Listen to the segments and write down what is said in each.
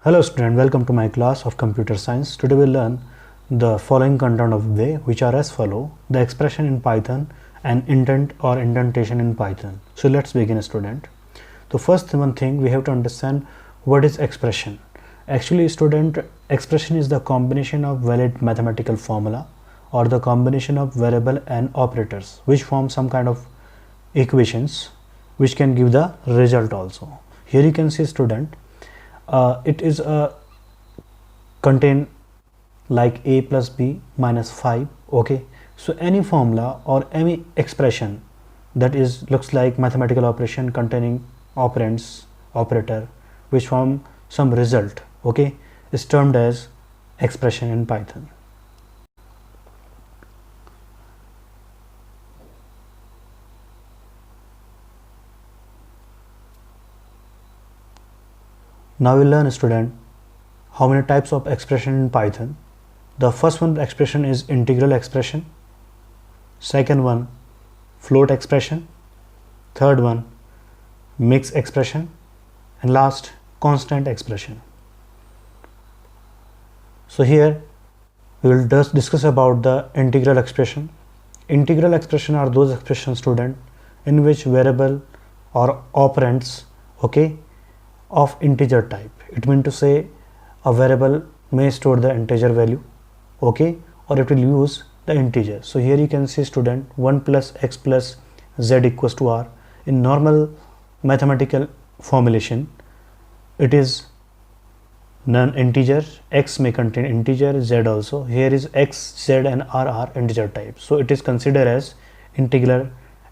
Hello student, welcome to my class of computer science. Today we'll learn the following content of the day, which are as follow: the expression in Python and indent or indentation in Python. So let's begin, student. The first one thing we have to understand, what is expression. Actually student, expression is the combination of valid mathematical formula or the combination of variable and operators which form some kind of equations which can give the result also. Here you can see student, it is a contain like a plus b minus 5. Okay, so any formula or any expression that is looks like mathematical operation containing operands, operator, which form some result, okay, is termed as expression in Python. Now we'll learn, student, how many types of expression in Python. The first one expression is integral expression, second one float expression, third one mixed expression, and last constant expression. So here we will just discuss about the integral expression. Integral expression are those expressions, student, in which variable or operands, okay, of integer type. It means to say a variable may store the integer value, okay, or it will use the integer. So here you can see, student, 1 plus x plus z equals to r. In normal mathematical formulation, it is non-integer. X may contain integer, z also. Here is x, z and r are integer type, so it is considered as integral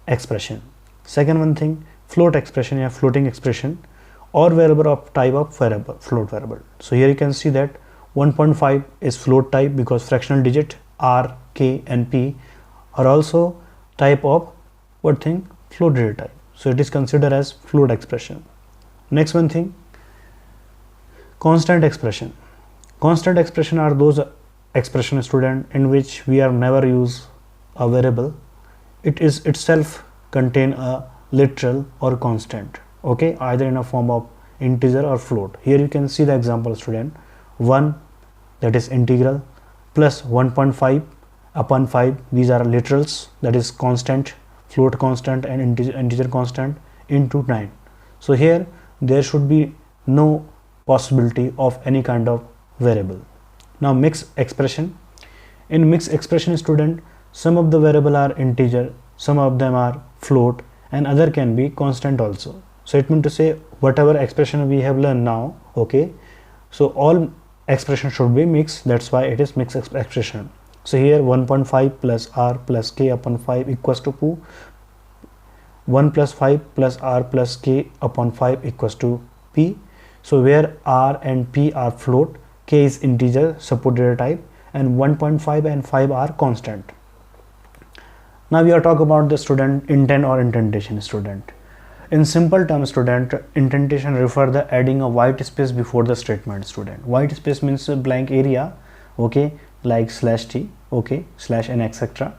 expression. Second one thing, float expression or floating expression, or variable of type of variable, float variable. So here you can see that 1.5 is float type because fractional digit r, k and p are also type of what thing, float data type. So it is considered as float expression. Next one thing, constant expression. Constant expression are those expression, student, in which we are never use a variable. It is itself contain a literal or constant, okay, either in a form of integer or float. Here you can see the example, student. 1, that is integral, plus 1.5 upon 5, these are literals, that is constant, float constant and integer constant, into 9. So here there should be no possibility of any kind of variable. Now mixed expression. In mixed expression, student, some of the variable are integer, some of them are float, and other can be constant also. So it means to say whatever expression we have learned now, okay, so all expression should be mixed. That's why it is mixed expression. So here 1.5 plus r plus k upon 5 equals to 2. 1 plus 5 plus r plus k upon 5 equals to p. So where r and p are float, k is integer support data type, and 1.5 and 5 are constant. Now we are talking about the student indent or indentation, student. In simple terms, student, indentation refer the adding a white space before the statement, student. White space means a blank area, okay, like /t, okay, /n, etc.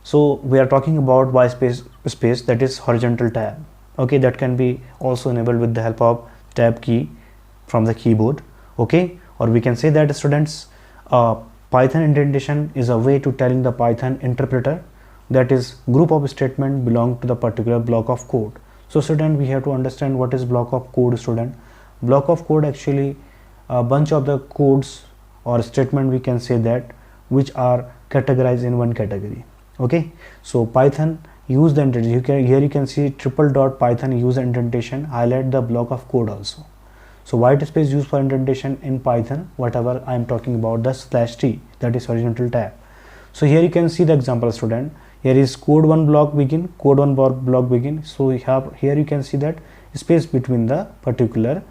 So we are talking about white space that is horizontal tab, okay, that can be also enabled with the help of tab key from the keyboard, okay, or we can say that, students, Python indentation is a way to telling the Python interpreter that is group of statement belong to the particular block of code. So student, we have to understand what is block of code, student. Block of code actually a bunch of the codes or statement, we can say that, which are categorized in one category, okay. So Python use the indentation. Here you can see triple dot Python use indentation, highlight the block of code also. So white space used for indentation in Python, whatever I am talking about, the /t, that is horizontal tab. So here you can see the example, student. Here is code 1 block begin, code 1 block begin. So we have here you can see that space between the particular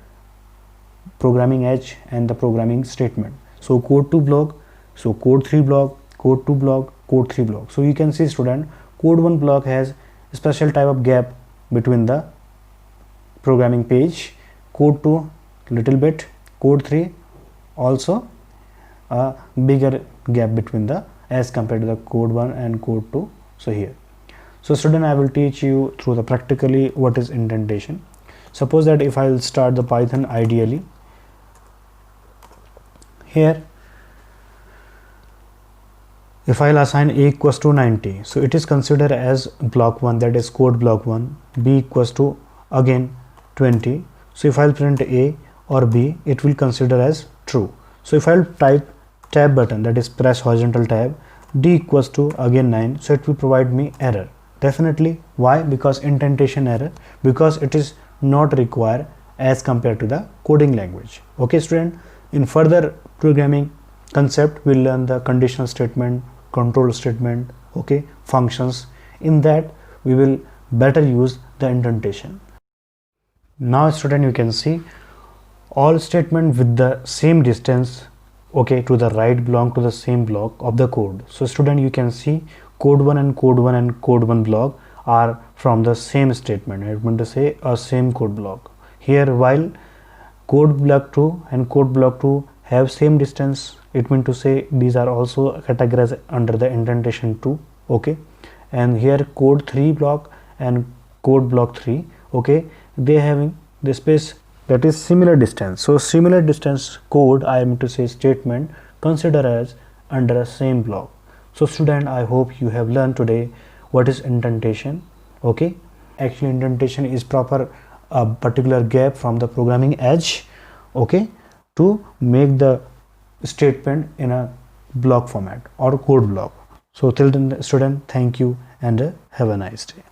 programming edge and the programming statement. So code 2 block, so code 3 block, code 2 block, code 3 block. So you can see, student, code 1 block has a special type of gap between the programming page, code 2 little bit, code 3 also a bigger gap between the as compared to the code 1 and code 2. So here, so student, I will teach you through the practically what is indentation. Suppose that if I will start the Python ideally, Here if I'll assign a equals to 90, so it is considered as block 1, that is code block 1. B equals to again 20, so if I'll print a or b, it will consider as true. So if I'll type tab button, that is press horizontal tab, d equals to again 9, so it will provide me error. Definitely. Why? Because indentation error, because it is not required as compared to the coding language. Okay student, in further programming concept we'll learn the conditional statement, control statement, okay, functions. In that we will better use the indentation. Now student, you can see all statement with the same distance, okay, to the right belong to the same block of the code. So student, you can see code 1 and code 1 and code 1 block are from the same statement. I want to say a same code block. Here while code block 2 and code block 2 have same distance, it means to say these are also categorized under the indentation 2, okay. And here code 3 block and code block 3, okay, they having the space that is similar distance. So similar distance code, I am to say statement, consider as under a same block. So student, I hope you have learned today what is indentation, okay. Actually indentation is proper a particular gap from the programming edge, okay, to make the statement in a block format or code block. So till then student, thank you and have a nice day.